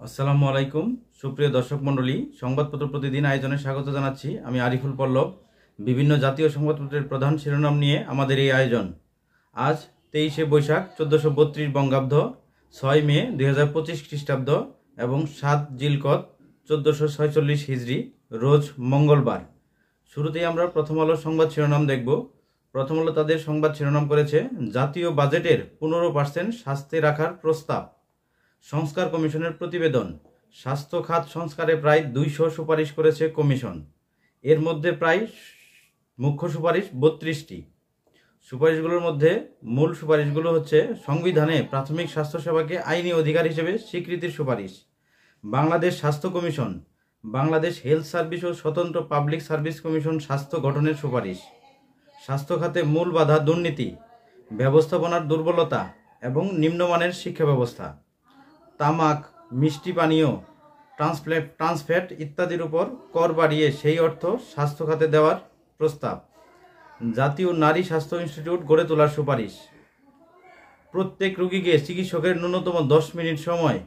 আসসালামু আলাইকুম সুপ্রিয় দর্শক মণ্ডলী, সংবাদপত্র প্রতিদিন আয়োজনে স্বাগত জানাচ্ছি। আমি আরিফুল পল্লব। বিভিন্ন জাতীয় সংবাদপত্রের প্রধান শিরোনাম নিয়ে আমাদের এই আয়োজন। আজ 23শে বৈশাখ 1432 বঙ্গাব্দ, 6 মে 2025 খ্রিস্টাব্দ এবং 7 জিলকদ 1446 হিজরি, রোজ মঙ্গলবার। শুরুতেই আমরা প্রথম আলো সংবাদ শিরোনাম দেখব। প্রথম আলো তাদের সংবাদ শিরোনাম করেছে, জাতীয় বাজেটের 15% স্বাস্থ্যে রাখার প্রস্তাব। সংস্কার কমিশনের প্রতিবেদন, স্বাস্থ্য খাত সংস্কারে প্রায় 200 সুপারিশ করেছে কমিশন। এর মধ্যে প্রায় মুখ্য সুপারিশ 32টি। সুপারিশগুলোর মধ্যে মূল সুপারিশগুলো হচ্ছে: সংবিধানে প্রাথমিক স্বাস্থ্যসেবাকে আইনি অধিকার হিসেবে স্বীকৃতির সুপারিশ, বাংলাদেশ স্বাস্থ্য কমিশন, বাংলাদেশ হেলথ সার্ভিস ও স্বতন্ত্র পাবলিক সার্ভিস কমিশন স্বাস্থ্য গঠনের সুপারিশ, স্বাস্থ্য খাতে মূল বাধা দুর্নীতি, ব্যবস্থাপনার দুর্বলতা এবং নিম্নমানের শিক্ষা ব্যবস্থা, তামাক, মিষ্টি পানীয়, ট্রান্সফ্যাট ইত্যাদির উপর কর বাড়িয়ে সেই অর্থ স্বাস্থ্য খাতে দেওয়ার প্রস্তাব, জাতীয় নারী স্বাস্থ্য ইনস্টিটিউট গড়ে তোলার সুপারিশ, প্রত্যেক রোগীকে চিকিৎসকের ন্যূনতম 10 মিনিট সময়,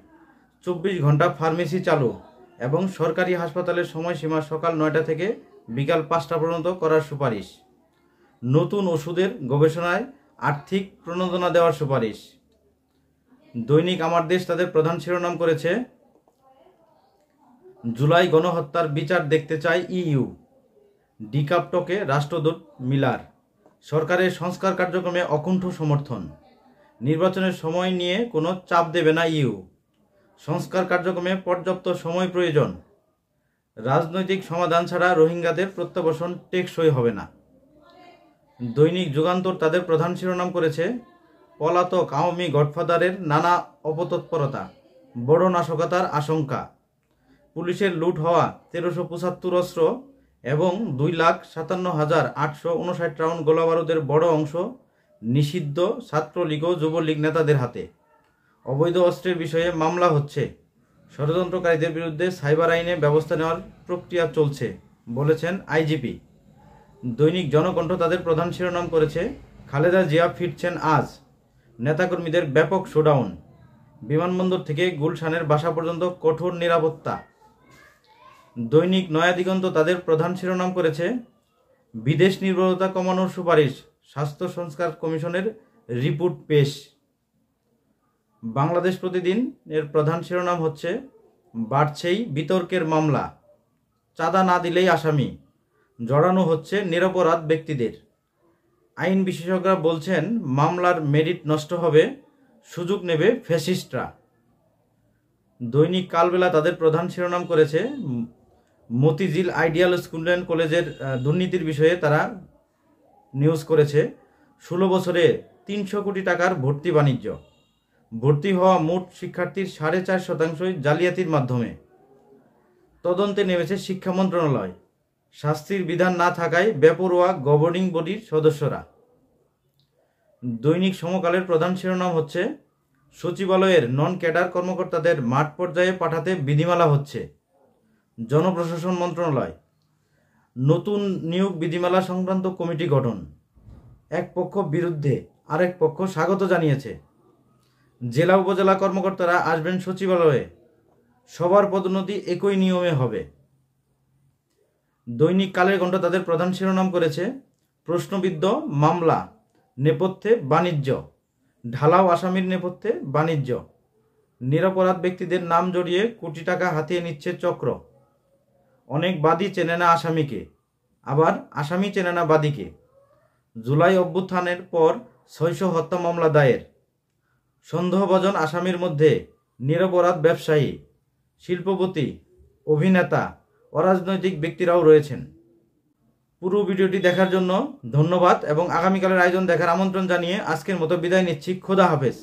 24 ঘন্টা ফার্মেসি চালু এবং সরকারি হাসপাতালের সময়সীমা সকাল 9টা থেকে বিকাল 5টা পর্যন্ত করার সুপারিশ, নতুন ওষুধের গবেষণায় আর্থিক প্রণোদনা দেওয়ার সুপারিশ। দৈনিক আমার দেশ তাদের প্রধান শিরোনাম করেছে, জুলাই গণহত্যার বিচার দেখতে চায় ইইউ, ডিকাপ্টকে রাষ্ট্রদূত মিলার, সরকারের সংস্কার কার্যক্রমে অকুণ্ঠ সমর্থন, নির্বাচনের সময় নিয়ে কোনো চাপ দেবে না ইইউ, সংস্কার কার্যক্রমে পর্যাপ্ত সময় প্রয়োজন, রাজনৈতিক সমাধান ছাড়া রোহিঙ্গাদের প্রত্যাবাসন টেকসই হবে না। দৈনিক যুগান্তর তাদের প্রধান শিরোনাম করেছে, পলাতক আওয়ামী গডফাদারের নানা অপতৎপরতা, বড় নাশকতার আশঙ্কা, পুলিশের লুট হওয়া 1375 অস্ত্র এবং 2,57,859 রাউন্ড গোলাবারুদের বড় অংশ নিষিদ্ধ ছাত্রলীগ ও যুবলীগ নেতাদের হাতে, অবৈধ অস্ত্রের বিষয়ে মামলা হচ্ছে, ষড়যন্ত্রকারীদের বিরুদ্ধে সাইবার আইনে ব্যবস্থা নেওয়ার প্রক্রিয়া চলছে বলেছেন আইজিপি। দৈনিক জনকণ্ঠ তাদের প্রধান শিরোনাম করেছে, খালেদা জিয়া ফিরছেন আজ, নেতাকর্মীদের ব্যাপক শোডাউন, বিমানবন্দর থেকে গুলশানের বাসা পর্যন্ত কঠোর নিরাপত্তা। দৈনিক নয়া দিগন্ত তাদের প্রধান শিরোনাম করেছে, বিদেশ নির্ভরতা কমানোর সুপারিশ, স্বাস্থ্য সংস্কার কমিশনের রিপোর্ট পেশ। বাংলাদেশ প্রতিদিন এর প্রধান শিরোনাম হচ্ছে, বাড়ছেই বিতর্কের মামলা, চাঁদা না দিলেই আসামি, জড়ানো হচ্ছে নিরপরাধ ব্যক্তিদের। আইন বিশেষজ্ঞরা বলছেন, মামলার মেরিট নষ্ট হবে, সুযোগ নেবে ফ্যাসিস্টরা। দৈনিক কালবেলা তাদের প্রধান শিরোনাম করেছে, মতিঝিল আইডিয়াল স্কুল অ্যান্ড কলেজের দুর্নীতির বিষয়ে তারা নিউজ করেছে। 16 বছরে 300 কোটি টাকার ভর্তি বাণিজ্য, ভর্তি হওয়া মোট শিক্ষার্থীর 4.5% জালিয়াতির মাধ্যমে। তদন্তে নেমেছে শিক্ষা মন্ত্রণালয়, শাস্তির বিধান না থাকায় বেপরোয়া গভর্নিং বডির সদস্যরা। দৈনিক সমকালের প্রধান শিরোনাম হচ্ছে, সচিবালয়ের নন ক্যাডার কর্মকর্তাদের মাঠ পর্যায়ে পাঠাতে বিধিমালা হচ্ছে, জনপ্রশাসন মন্ত্রণালয়। নতুন নিয়োগ বিধিমালা সংক্রান্ত কমিটি গঠন, এক পক্ষ বিরুদ্ধে আরেক পক্ষ স্বাগত জানিয়েছে। জেলা উপজেলা কর্মকর্তারা আসবেন সচিবালয়ে, সবার পদোন্নতি একই নিয়মে হবে। দৈনিক কালের কণ্ঠ তাদের প্রধান শিরোনাম করেছে, প্রশ্নবিদ্ধ মামলা, নেপথ্যে বাণিজ্য, ঢালাও আসামির নেপথ্যে বাণিজ্য, নিরপরাধ ব্যক্তিদের নাম জড়িয়ে কোটি টাকা হাতিয়ে নিচ্ছে চক্র, অনেক বাদী চেনে না আসামিকে, আবার আসামি চেনে না বাদীকে, জুলাই অভ্যুত্থানের পর 600 হত্যা মামলা দায়ের, সন্দেহভাজন আসামির মধ্যে নিরপরাধ ব্যবসায়ী, শিল্পপতি, অভিনেতা, অরাজনৈতিক ব্যক্তিরাও রয়েছেন। পুরো ভিডিওটি দেখার জন্য ধন্যবাদ এবং আগামীকালের আয়োজন দেখার আমন্ত্রণ জানিয়ে আজকের মতো বিদায় নিচ্ছি। খোদা হাফেজ।